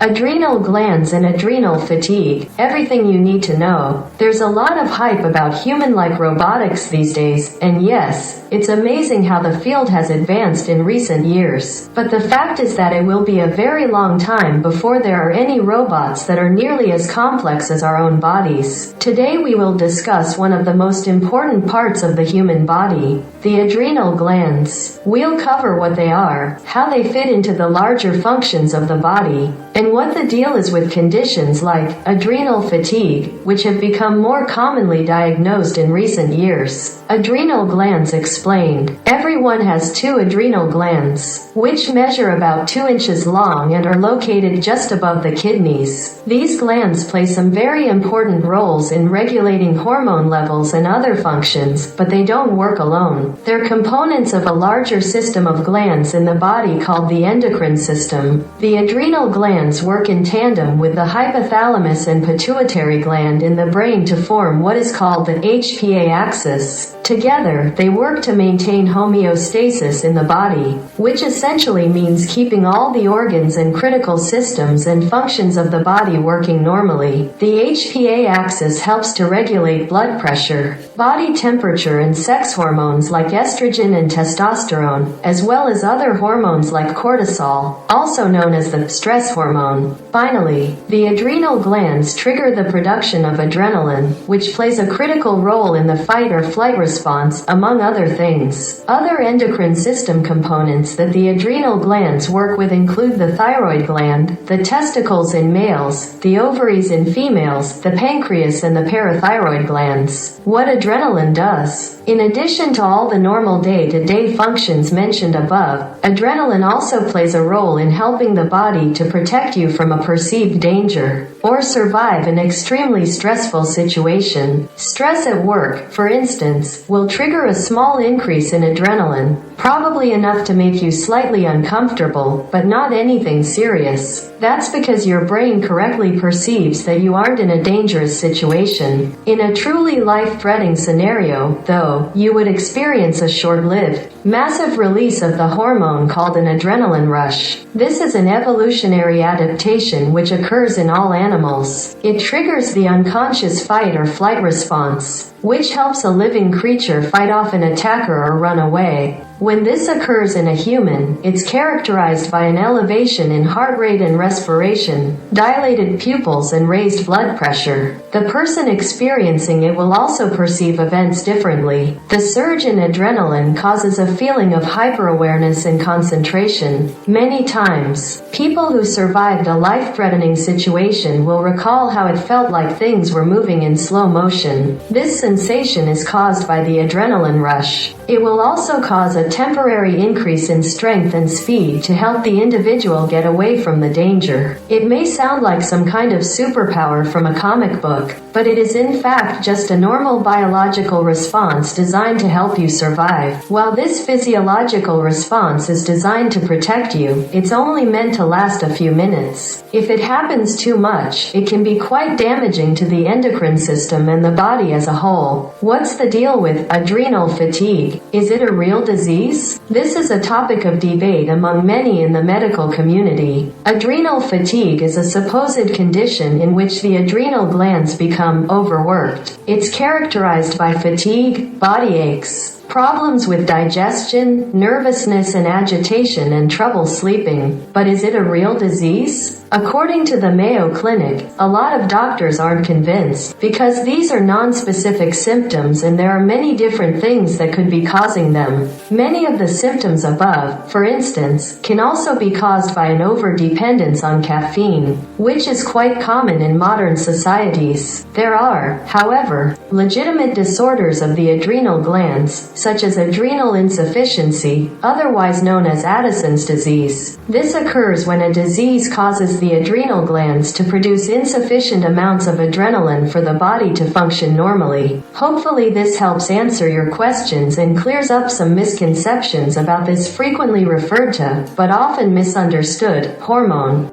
Adrenal glands and adrenal fatigue, everything you need to know. There's a lot of hype about human-like robotics these days, and yes, it's amazing how the field has advanced in recent years. But the fact is that it will be a very long time before there are any robots that are nearly as complex as our own bodies. Today we will discuss one of the most important parts of the human body, the adrenal glands. We'll cover what they are, how they fit into the larger functions of the body, and what the deal is with conditions like adrenal fatigue, which have become more commonly diagnosed in recent years. Adrenal glands explained. Everyone has two adrenal glands, which measure about 2 inches long and are located just above the kidneys. These glands play some very important roles in regulating hormone levels and other functions, but they don't work alone. They're components of a larger system of glands in the body called the endocrine system. The adrenal glands work in tandem with the hypothalamus and pituitary gland in the brain to form what is called the HPA axis. Together, they work to maintain homeostasis in the body, which essentially means keeping all the organs and critical systems and functions of the body working normally. The HPA axis helps to regulate blood pressure, body temperature, and sex hormones like estrogen and testosterone, as well as other hormones like cortisol, also known as the stress hormone. Finally, the adrenal glands trigger the production of adrenaline, which plays a critical role in the fight or flight response, among other things. Other endocrine system components that the adrenal glands work with include the thyroid gland, the testicles in males, the ovaries in females, the pancreas, and the parathyroid glands. What adrenaline does. In addition to all the normal day-to-day functions mentioned above, adrenaline also plays a role in helping the body to protect you from a perceived danger, or survive an extremely stressful situation. Stress at work, for instance, will trigger a small increase in adrenaline, probably enough to make you slightly uncomfortable, but not anything serious. That's because your brain correctly perceives that you aren't in a dangerous situation. In a truly life-threatening scenario, though, you would experience a short-lived, massive release of the hormone called an adrenaline rush. This is an evolutionary adaptation which occurs in all animals. It triggers the unconscious fight or flight response, which helps a living creature fight off an attacker or run away. When this occurs in a human, it's characterized by an elevation in heart rate and respiration, dilated pupils, and raised blood pressure. The person experiencing it will also perceive events differently. The surge in adrenaline causes a feeling of hyperawareness and concentration. Many times, people who survived a life-threatening situation will recall how it felt like things were moving in slow motion. This sensation is caused by the adrenaline rush. It will also cause a temporary increase in strength and speed to help the individual get away from the danger. It may sound like some kind of superpower from a comic book, but it is in fact just a normal biological response designed to help you survive. While this physiological response is designed to protect you, it's only meant to last a few minutes. If it happens too much, it can be quite damaging to the endocrine system and the body as a whole. What's the deal with adrenal fatigue? Is it a real disease? This is a topic of debate among many in the medical community. Adrenal fatigue is a supposed condition in which the adrenal glands become overworked. It's characterized by fatigue, body aches, problems with digestion, nervousness and agitation, and trouble sleeping. But is it a real disease? According to the Mayo Clinic, a lot of doctors aren't convinced, because these are non-specific symptoms and there are many different things that could be causing them. Many of the symptoms above, for instance, can also be caused by an over-dependence on caffeine, which is quite common in modern societies. There are, however, legitimate disorders of the adrenal glands, such as adrenal insufficiency, otherwise known as Addison's disease. This occurs when a disease causes the adrenal glands to produce insufficient amounts of adrenaline for the body to function normally. Hopefully this helps answer your questions and clears up some misconceptions about this frequently referred to, but often misunderstood, hormone.